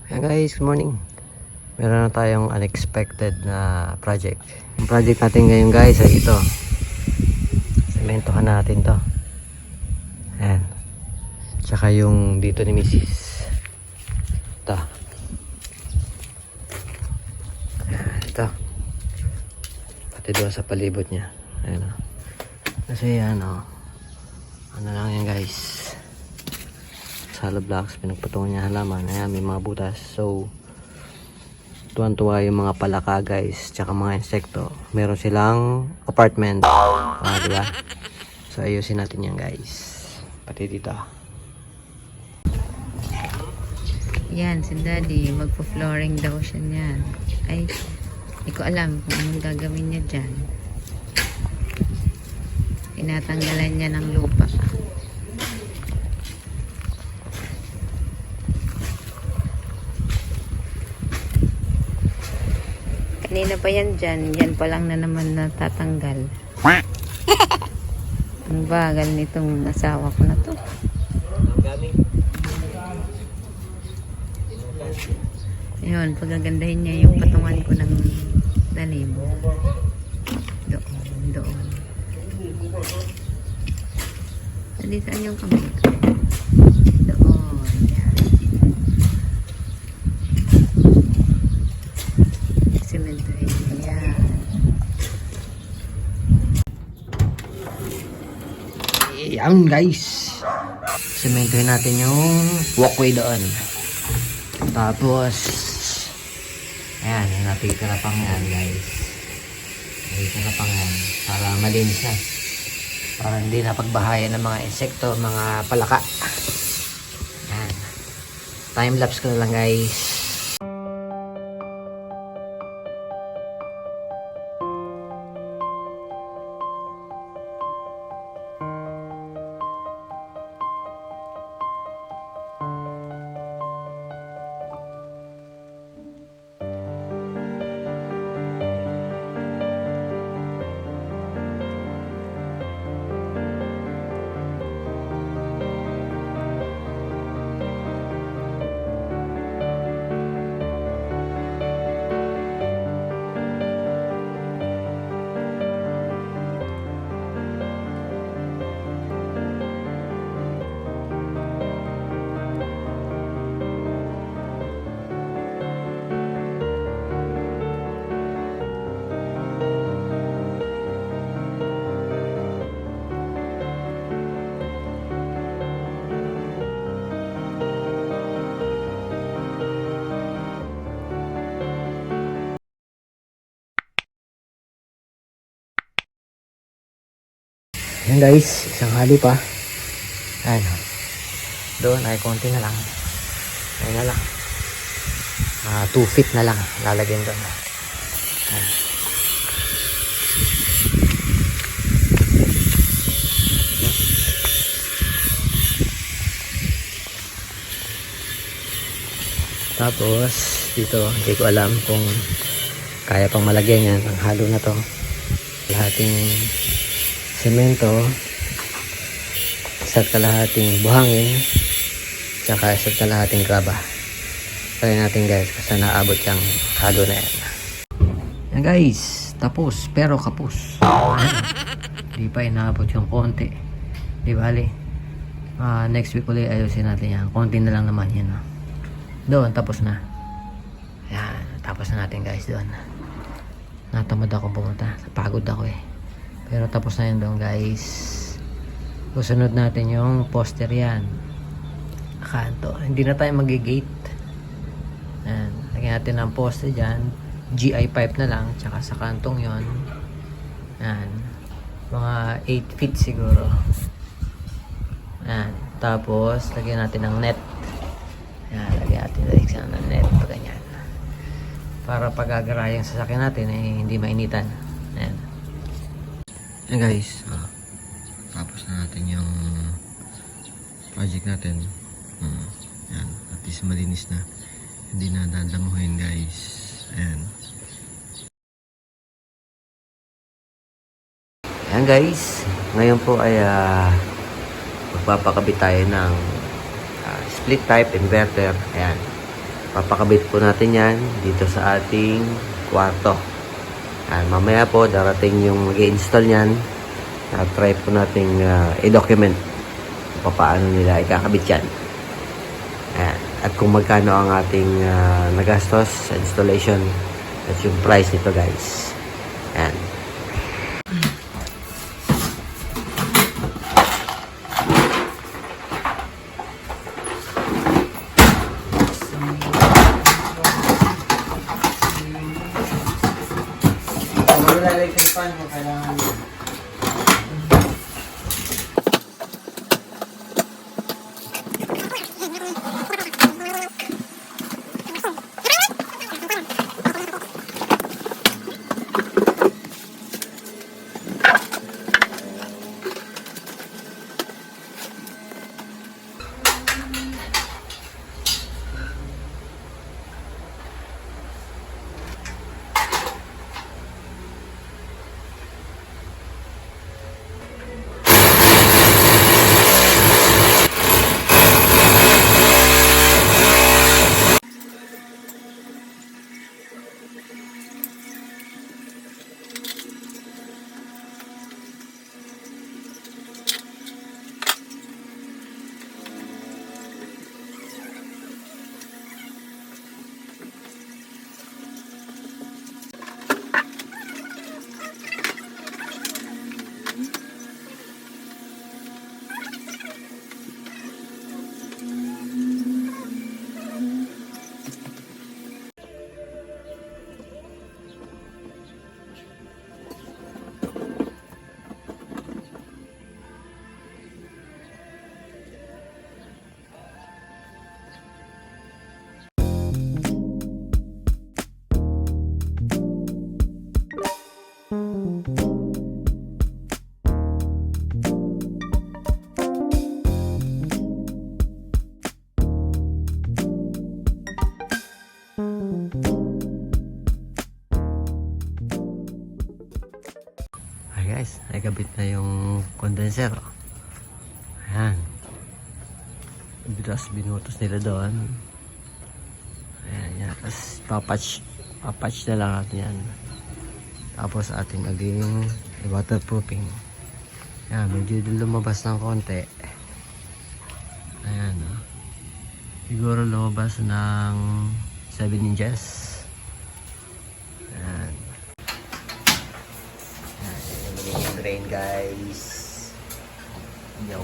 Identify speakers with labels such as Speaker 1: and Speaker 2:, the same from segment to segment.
Speaker 1: Ayan guys, good morning. Meron na tayong unexpected na project. Yung project natin ngayon guys ay ito. Sementohan natin to. Ayan. Tsaka yung dito ni Mrs. Ito. Ayan, ito. Pati doon sa palibot niya. Ayan o. Kasi yan o. Ano lang yan guys. Hollow blocks, pinagpatungan niya halaman. Ayan, may mga butas. So, tuwan-tuwa yung mga palaka guys, tsaka mga insekto. Meron silang apartment. Diba? So, ayusin natin yan guys. Pati dito.
Speaker 2: Yan, si Daddy, magpo-flooring daw siya niyan. Ay, hindi ko alam kung anong gagawin niya dyan. Tinatanggalan niya ng lupa. Kanina pa yan dyan. Yan pa lang na naman natatanggal. Ang bagal nitong asawa ko na to. Ayun, pagagandahin niya yung patungan ko ng tanim. Doon. Hindi, saan yung kamay ko? Doon. Sementohin. Yan.
Speaker 1: Ayan guys. Sementohin natin yung walkway doon. Tapos, ayan, natitira pang yan guys. Natitira pang yan. Para malinis na. Para hindi na pagbahayan ng mga insekto, mga palaka. Ayan. Time lapse ko na lang guys. Ayan guys, isang hali pa. Ayan. Doon ay konti na lang. Ayan na lang. 2 feet na lang lalagyan doon. Ayan. Tapos dito hindi ko alam kung kaya pang malagyan yan. Ang halo na to. Lahating semento, isa't kalahating buhangin, tsaka isa't kalahating graba. Try natin guys kasi naabot yung halo na yan. Yan guys, tapos pero kapos. Di pa inaabot yung konti. Di bali. Next week ulit ayusin natin yan. Konti na lang naman yan. Doon, tapos na. Yan, tapos na natin guys doon. Natamad ako pumunta. Napagod ako eh. Pero tapos na yun doon guys. Susunod natin yung poster yan. Kanto. Hindi na tayo mag-gate. Yan. Lagyan natin ang poster dyan. GI pipe na lang. Tsaka sa kantong yon. Yan. Mga 8 feet siguro. Yan. Tapos lagyan natin ng net. Yan. Lagyan natin ng net. Ganyan. Para pag-agara yung sasakyan natin eh, hindi mainitan. Yan. Ayan guys, tapos na natin yung project natin. Ayan, at least malinis na, hindi na dadamuhin guys. Ayan. Ayan guys, ngayon po ay magpapakabit tayo ng split type inverter. Ayan, papakabit po natin yan dito sa ating kwarto. Mamaya po darating yung mag-i-install yan. Try po nating i-document kung paano nila ikakabit yan. At kung magkano ang ating nagastos sa installation at yung price nito guys. Ayan. Guys, ay kabit na yung condenser. Ayan. Binutos nila doon. Ayan, yan. Tapos papatch na lang natin yan. Tapos ating aging waterproofing. Ayan, medyo lumabas ng konti. Ayan. Siguro lumabas ng 7 inches. Ayan. Drain guys. Yo.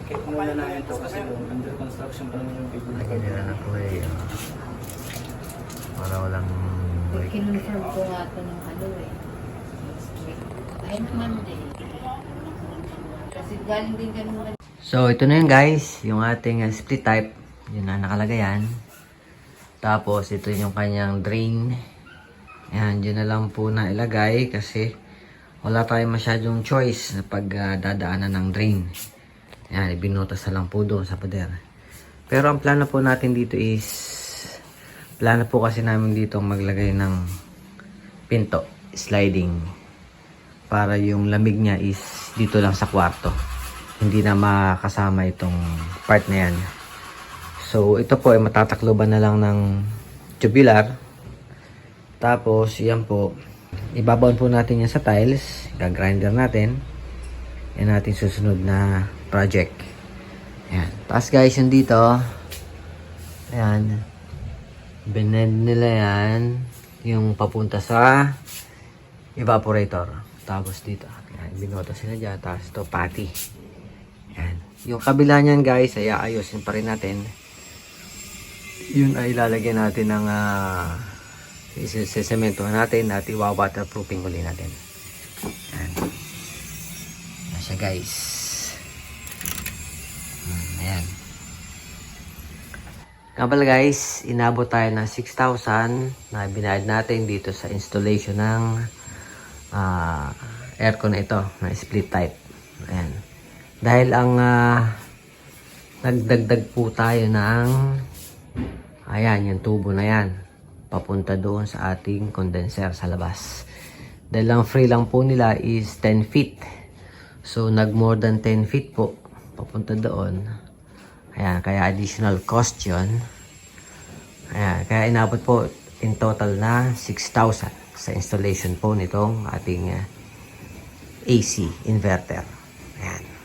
Speaker 3: Kahit muna na ito kasi under construction pa naman yung people.
Speaker 1: Nagkakita na po eh. Para walang break.
Speaker 2: Kinonfirm ko nga ito ng ano eh. Ay naman din. Kasi galing din ganun.
Speaker 1: So ito na yun guys. Yung ating split type. Yun na nakalagay yan. Tapos ito yung kanyang drain. Ayan, dyan na lang po na ilagay kasi wala tayong masyadong choice na pag dadaanan ng drain. Ayan, ibinutas na lang po doon sa pader. Pero ang plano po natin dito is, plano po kasi namin dito maglagay ng pinto, sliding. Para yung lamig niya is dito lang sa kwarto. Hindi na makasama itong part na yan. So ito po ay matatakloban na lang ng tubular. Tapos, yan po. Ibabaon po natin yan sa tiles. Gagrinder natin. Yan natin susunod na project. Ayan. Tapos guys, yung dito. Ayan. Binend nila yan. Yung papunta sa evaporator. Tapos dito. Ayan. Binota sila dyan. Tapos ito, pati. Ayan. Yung kabila niyan guys, ay aayusin pa rin natin. Yun ay ilalagyan natin ng sesemento natin at iwa-waterproofing uli natin. Ayan. Ayan siya guys. Ayan. Kapal guys, inabot tayo ng 6,000 na binayad natin dito sa installation ng aircon na ito, na split type. Ayan. Dahil ang nagdagdag po tayo ng ayan, yung tubo na yan papunta doon sa ating condenser sa labas. Dahil ang free lang po nila is 10 feet. So nag more than 10 feet po papunta doon. Ayan, kaya additional cost yun. Ayan, kaya inabot po in total na 6,000 sa installation po nitong ating AC inverter. Ayan.